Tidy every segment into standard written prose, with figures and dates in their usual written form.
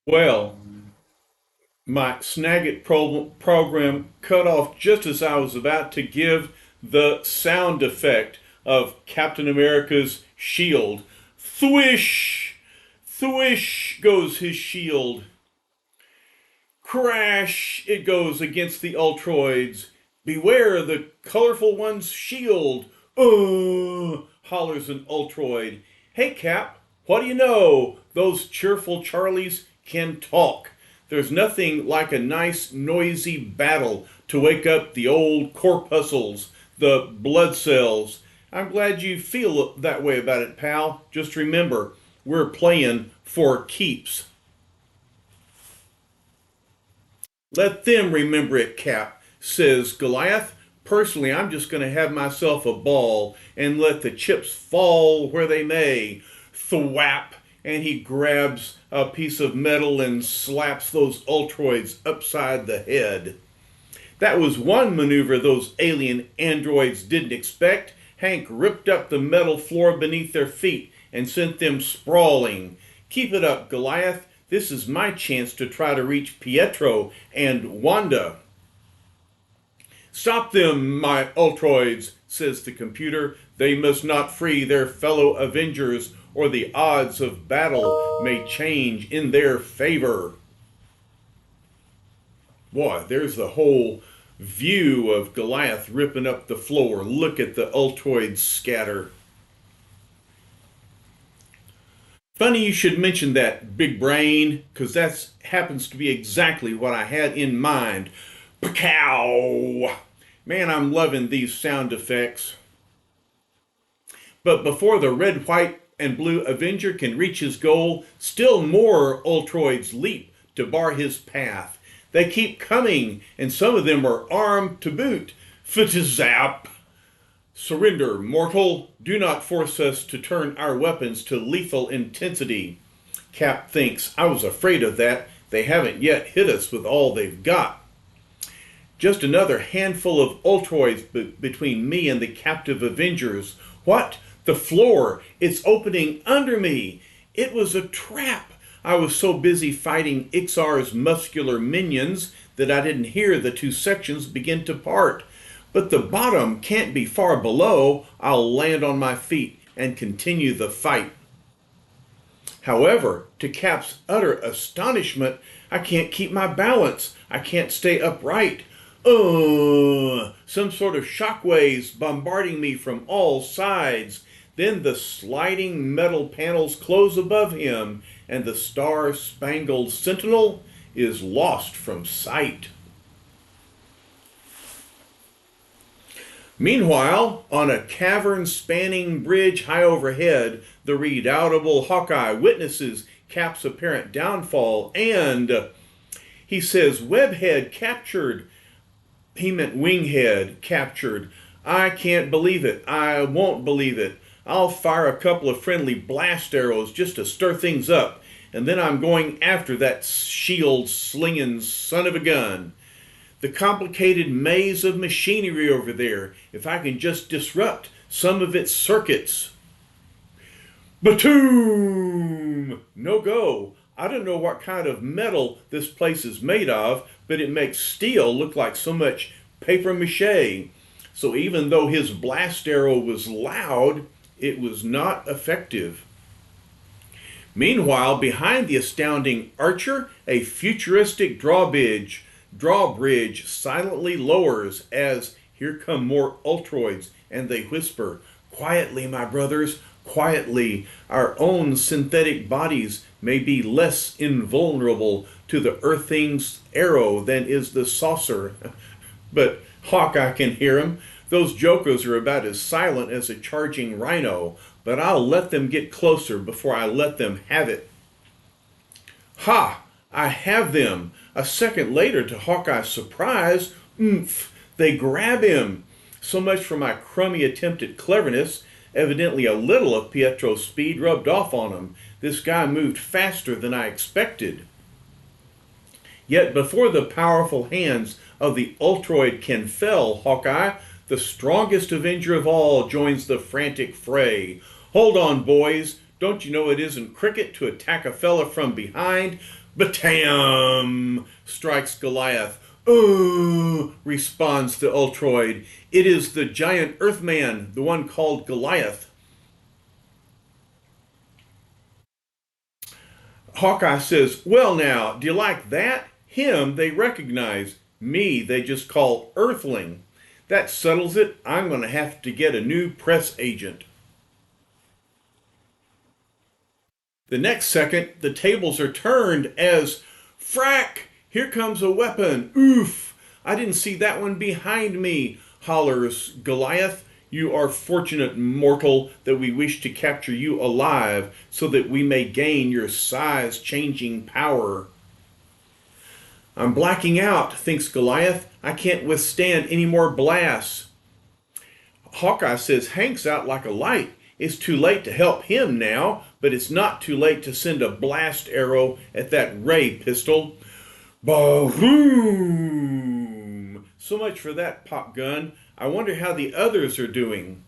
Well, my Snagit program cut off just as I was about to give the sound effect of Captain America's shield. Thwish! Thwish goes his shield. Crash! It goes against the Ultroids. Beware the colorful one's shield. Hollers an Ultroid. Hey, Cap, what do you know? Those cheerful Charlies can talk. There's nothing like a nice, noisy battle to wake up the old corpuscles, the blood cells. I'm glad you feel that way about it, pal. Just remember, we're playing for keeps. Let them remember it, Cap, says Goliath. Personally, I'm just going to have myself a ball and let the chips fall where they may. Thwap! And he grabs a piece of metal and slaps those Ultroids upside the head. That was one maneuver those alien androids didn't expect. Hank ripped up the metal floor beneath their feet and sent them sprawling. Keep it up, Goliath. This is my chance to try to reach Pietro and Wanda. Stop them, my Ultroids, says the computer. They must not free their fellow Avengers, or the odds of battle may change in their favor. Boy, there's the whole view of Goliath ripping up the floor. Look at the Ultroids scatter. Funny you should mention that, big brain, because that happens to be exactly what I had in mind. Pacow! Man, I'm loving these sound effects. But before the red, white, and blue Avenger can reach his goal, still more Ultroids leap to bar his path. They keep coming, and some of them are armed to boot. Zap! Surrender, mortal. Do not force us to turn our weapons to lethal intensity. Cap thinks, I was afraid of that. They haven't yet hit us with all they've got. Just another handful of Ultroids between me and the captive Avengers. What? The floor! It's opening under me! It was a trap! I was so busy fighting Ixar's muscular minions that I didn't hear the two sections begin to part. But the bottom can't be far below. I'll land on my feet and continue the fight. However, to Cap's utter astonishment, I can't keep my balance. I can't stay upright. Some sort of shockwaves bombarding me from all sides. Then the sliding metal panels close above him, and the star-spangled sentinel is lost from sight. Meanwhile, on a cavern-spanning bridge high overhead, the redoubtable Hawkeye witnesses Cap's apparent downfall, and he says, Webhead captured. He meant Winghead captured. I can't believe it. I won't believe it. I'll fire a couple of friendly blast arrows just to stir things up, and then I'm going after that shield-slinging son of a gun. The complicated maze of machinery over there, if I can just disrupt some of its circuits. Batoom! No go. I don't know what kind of metal this place is made of, but it makes steel look like so much paper mache. So even though his blast arrow was loud, it was not effective. Meanwhile, behind the astounding archer, a futuristic drawbridge silently lowers as here come more Ultroids, and they whisper, Quietly, my brothers, quietly. Our own synthetic bodies may be less invulnerable to the Earthing's arrow than is the saucer. But Hawkeye can hear him. Those jokers are about as silent as a charging rhino, but I'll let them get closer before I let them have it. Ha! I have them. A second later, to Hawkeye's surprise, they grab him. So much for my crummy attempt at cleverness. Evidently a little of Pietro's speed rubbed off on him. This guy moved faster than I expected. Yet before the powerful hands of the Ultroid can fell Hawkeye, the strongest Avenger of all joins the frantic fray. Hold on, boys. Don't you know it isn't cricket to attack a fella from behind? Batam! Strikes Goliath. Responds the Ultroid. It is the giant Earthman, the one called Goliath. Hawkeye says, well now, do you like that? Him they recognize. Me they just call Earthling. That settles it. I'm going to have to get a new press agent. The next second, the tables are turned as, frack! Here comes a weapon. Oof! I didn't see that one behind me, hollers Goliath. You are fortunate, mortal, that we wish to capture you alive so that we may gain your size-changing power. I'm blacking out, thinks Goliath. I can't withstand any more blasts. Hawkeye says Hank's out like a light. It's too late to help him now, but it's not too late to send a blast arrow at that ray pistol. Boom! So much for that pop gun. I wonder how the others are doing.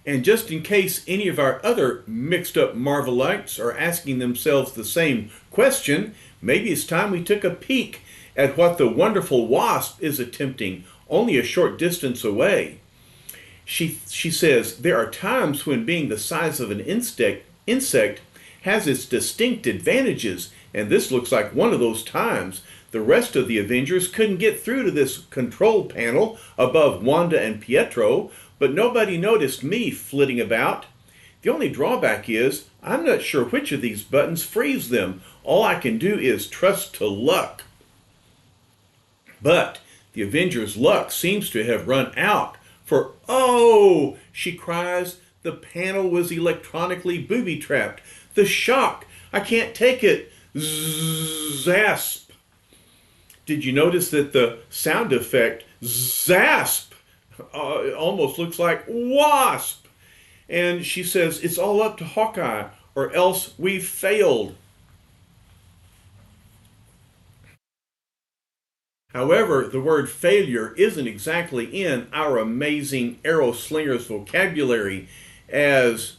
And just in case any of our other mixed up Marvelites are asking themselves the same question, maybe it's time we took a peek at what the wonderful Wasp is attempting only a short distance away. She says, there are times when being the size of an insect has its distinct advantages, and this looks like one of those times. The rest of the Avengers couldn't get through to this control panel above Wanda and Pietro, but nobody noticed me flitting about. The only drawback is, I'm not sure which of these buttons frees them. All I can do is trust to luck. But the Avengers' luck seems to have run out, for, oh, she cries, the panel was electronically booby-trapped. The shock! I can't take it! Zasp! Did you notice that the sound effect, zasp, almost looks like wasp? And she says, it's all up to Hawkeye, or else we've failed. However, the word failure isn't exactly in our amazing arrow slinger's vocabulary, as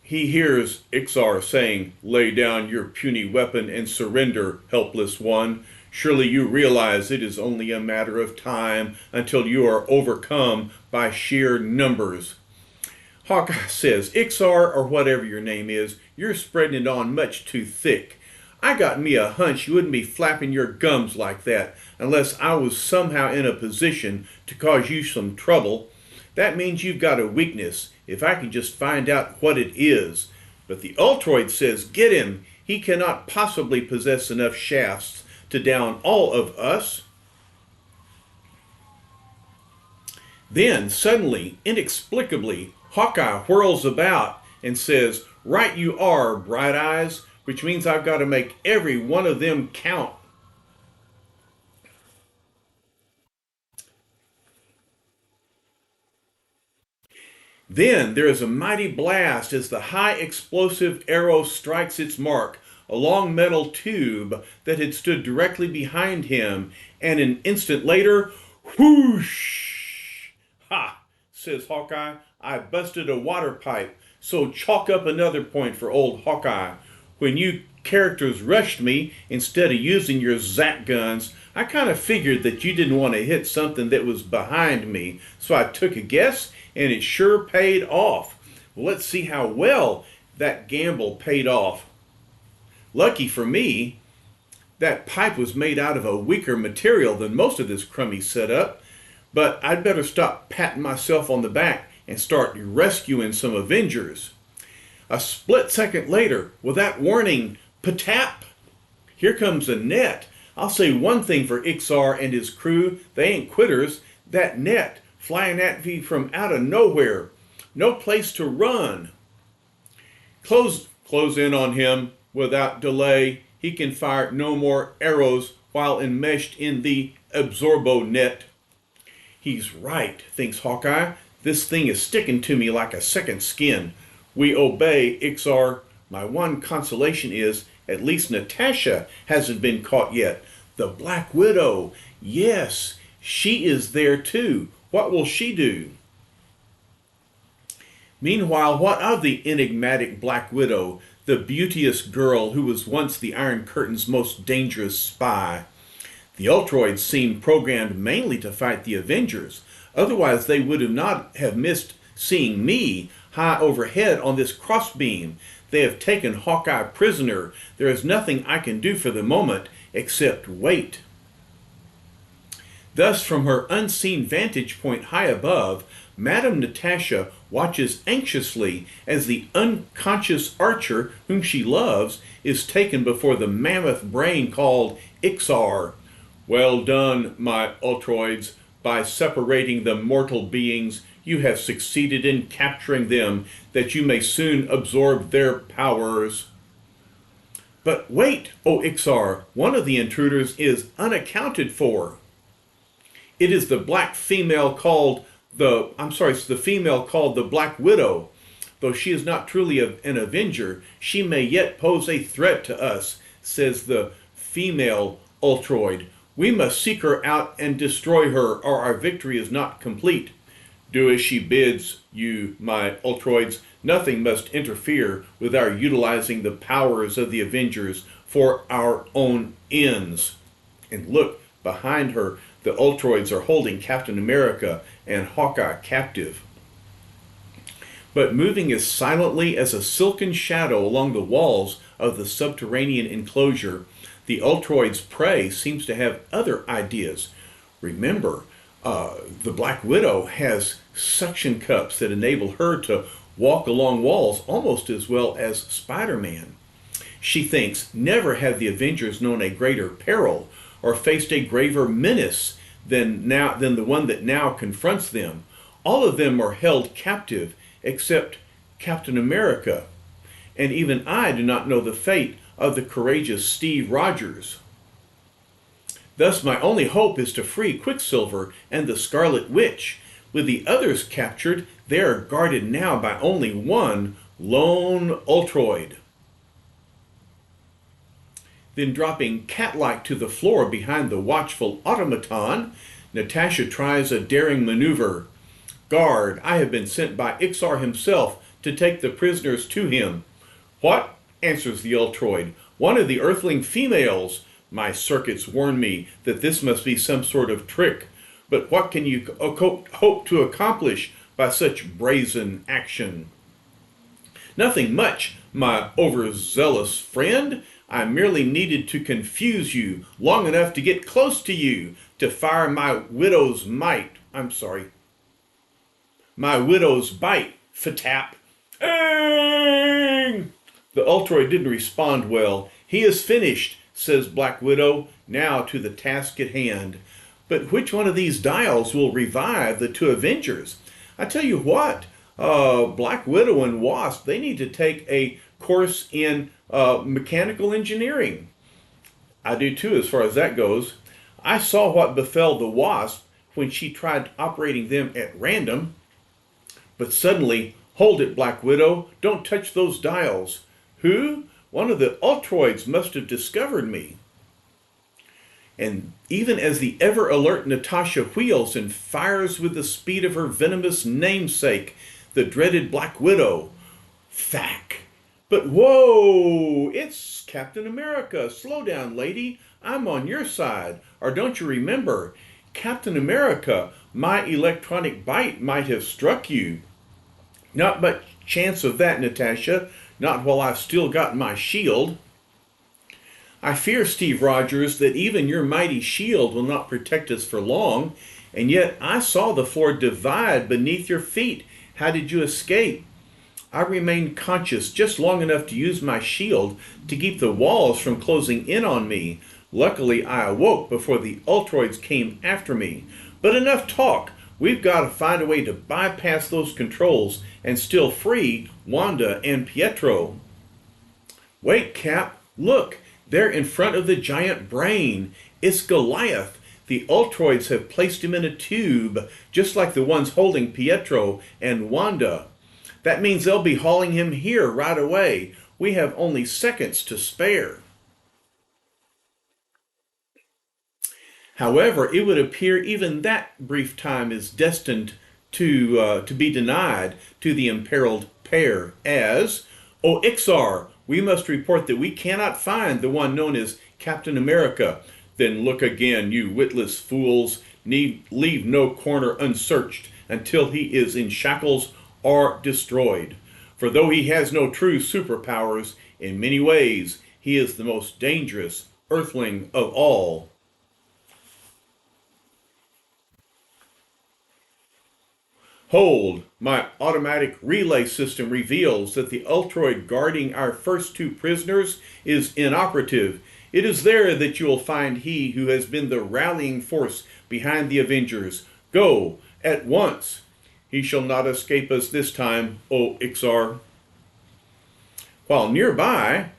he hears Ixar saying, lay down your puny weapon and surrender, helpless one. Surely you realize it is only a matter of time until you are overcome by sheer numbers. Hawkeye says, Ixar, or whatever your name is, you're spreading it on much too thick. I got me a hunch you wouldn't be flapping your gums like that unless I was somehow in a position to cause you some trouble. That means you've got a weakness, if I can just find out what it is. But the Ultroid says, get him. He cannot possibly possess enough shafts to down all of us. Then, suddenly, inexplicably, Hawkeye whirls about and says, right you are, Bright Eyes, which means I've got to make every one of them count. Then there is a mighty blast as the high explosive arrow strikes its mark, a long metal tube that had stood directly behind him, and an instant later, whoosh! Ha! Says Hawkeye, I busted a water pipe, so chalk up another point for old Hawkeye. When you characters rushed me, instead of using your zap guns, I kind of figured that you didn't want to hit something that was behind me, so I took a guess, and it sure paid off. Well, let's see how well that gamble paid off. Lucky for me, that pipe was made out of a weaker material than most of this crummy setup, but I'd better stop patting myself on the back and start rescuing some Avengers. A split second later, with that warning, patap! Here comes a net. I'll say one thing for Ixar and his crew, they ain't quitters. That net, flying at me from out of nowhere. No place to run. Close in on him without delay. He can fire no more arrows while enmeshed in the absorbo net. He's right, thinks Hawkeye. This thing is sticking to me like a second skin. We obey, Ixar. My one consolation is, at least Natasha hasn't been caught yet. The Black Widow. Yes, she is there too. What will she do? Meanwhile, what of the enigmatic Black Widow, the beauteous girl who was once the Iron Curtain's most dangerous spy? The Ultroids seem programmed mainly to fight the Avengers. Otherwise, they would have not have missed seeing me high overhead on this crossbeam. They have taken Hawkeye prisoner. There is nothing I can do for the moment except wait. Thus, from her unseen vantage point high above, Madame Natasha watches anxiously as the unconscious Archer, whom she loves, is taken before the mammoth brain called Ixar. Well done, my Ultroids. By separating the mortal beings, you have succeeded in capturing them, that you may soon absorb their powers. But wait, O Ixar, one of the intruders is unaccounted for. It is the it's the female called the Black Widow. Though she is not truly an Avenger, she may yet pose a threat to us, says the female Ultroid. We must seek her out and destroy her, or our victory is not complete. Do as she bids, you, my Ultroids. Nothing must interfere with our utilizing the powers of the Avengers for our own ends. And look, behind her, the Ultroids are holding Captain America and Hawkeye captive. But moving as silently as a silken shadow along the walls of the subterranean enclosure, the Ultroid's prey seems to have other ideas. Remember, the Black Widow has suction cups that enable her to walk along walls almost as well as Spider-Man. She thinks, never have the Avengers known a greater peril or faced a graver menace than the one that now confronts them. All of them are held captive except Captain America. And even I do not know the fate of the courageous Steve Rogers. Thus my only hope is to free Quicksilver and the Scarlet Witch. With the others captured, they are guarded now by only one lone Ultroid. Then dropping cat-like to the floor behind the watchful automaton, Natasha tries a daring maneuver. Guard, I have been sent by Ixar himself to take the prisoners to him. What? Answers the Ultroid. One of the Earthling females. My circuits warn me that this must be some sort of trick. But what can you hope to accomplish by such brazen action? Nothing much, my overzealous friend. I merely needed to confuse you long enough to get close to you, to fire my widow's bite. Fatap. Ang! The Ultroid didn't respond well. He is finished, says Black Widow, now to the task at hand. But which one of these dials will revive the two Avengers? I tell you what, Black Widow and Wasp, they need to take a course in mechanical engineering. I do too, as far as that goes. I saw what befell the Wasp when she tried operating them at random. But suddenly, hold it, Black Widow, don't touch those dials. Who? One of the Ultroids must have discovered me. And even as the ever-alert Natasha wheels and fires with the speed of her venomous namesake, the dreaded Black Widow, thack. But whoa! It's Captain America. Slow down, lady. I'm on your side. Or don't you remember? Captain America, my electronic bite might have struck you. Not much chance of that, Natasha. Not while I've still got my shield. I fear, Steve Rogers, that even your mighty shield will not protect us for long. And yet I saw the floor divide beneath your feet. How did you escape? I remained conscious just long enough to use my shield to keep the walls from closing in on me. Luckily, I awoke before the Ultroids came after me. But enough talk. We've got to find a way to bypass those controls and still free Wanda and Pietro. Wait, Cap. Look. There in front of the giant brain. It's Goliath. The Ultroids have placed him in a tube, just like the ones holding Pietro and Wanda. That means they'll be hauling him here right away. We have only seconds to spare. However, it would appear even that brief time is destined to be denied to the imperiled pair as, "O Ixar, we must report that we cannot find the one known as Captain America." "Then look again, you witless fools. Leave no corner unsearched until he is in shackles or destroyed. For though he has no true superpowers, in many ways he is the most dangerous earthling of all." "Hold! My automatic relay system reveals that the Ultroid guarding our first two prisoners is inoperative. It is there that you will find he who has been the rallying force behind the Avengers. Go, at once. He shall not escape us this time, O Ixar." While nearby,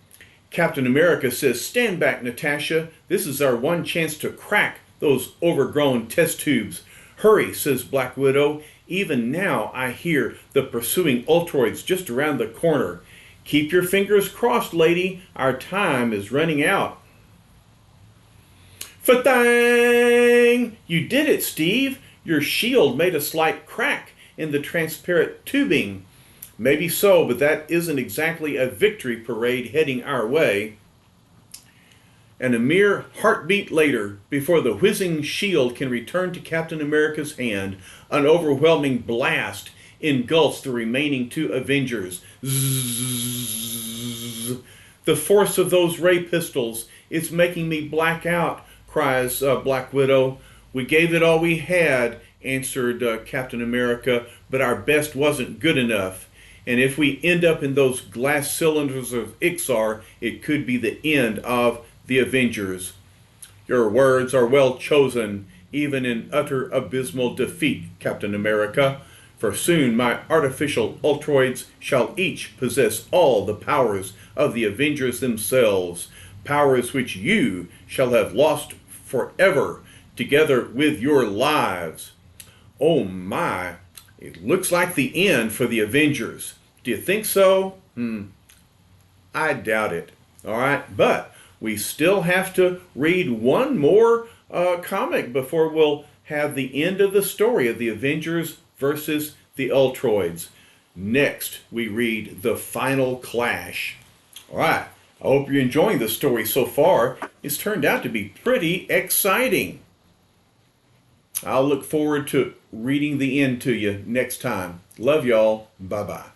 Captain America says, "Stand back, Natasha. This is our one chance to crack those overgrown test tubes." "Hurry," says Black Widow. "Even now I hear the pursuing Ultroids just around the corner." "Keep your fingers crossed, lady. Our time is running out." "Fa-dang! You did it, Steve. Your shield made a slight crack in the transparent tubing." "Maybe so, but that isn't exactly a victory parade heading our way." And a mere heartbeat later, before the whizzing shield can return to Captain America's hand, an overwhelming blast engulfs the remaining two Avengers. Zzz. "The force of those ray pistols is making me black out," cries Black Widow. "We gave it all we had," answered Captain America, "but our best wasn't good enough. And if we end up in those glass cylinders of Ixar, it could be the end of the Avengers." "Your words are well chosen, even in utter abysmal defeat, Captain America. For soon my artificial Ultroids shall each possess all the powers of the Avengers themselves, powers which you shall have lost forever, together with your lives." Oh my, it looks like the end for the Avengers. Do you think so? I doubt it. All right, but we still have to read one more comic before we'll have the end of the story of the Avengers versus the Ultroids. Next, we read The Final Clash. All right, I hope you're enjoying the story so far. It's turned out to be pretty exciting. I'll look forward to reading the end to you next time. Love y'all. Bye-bye.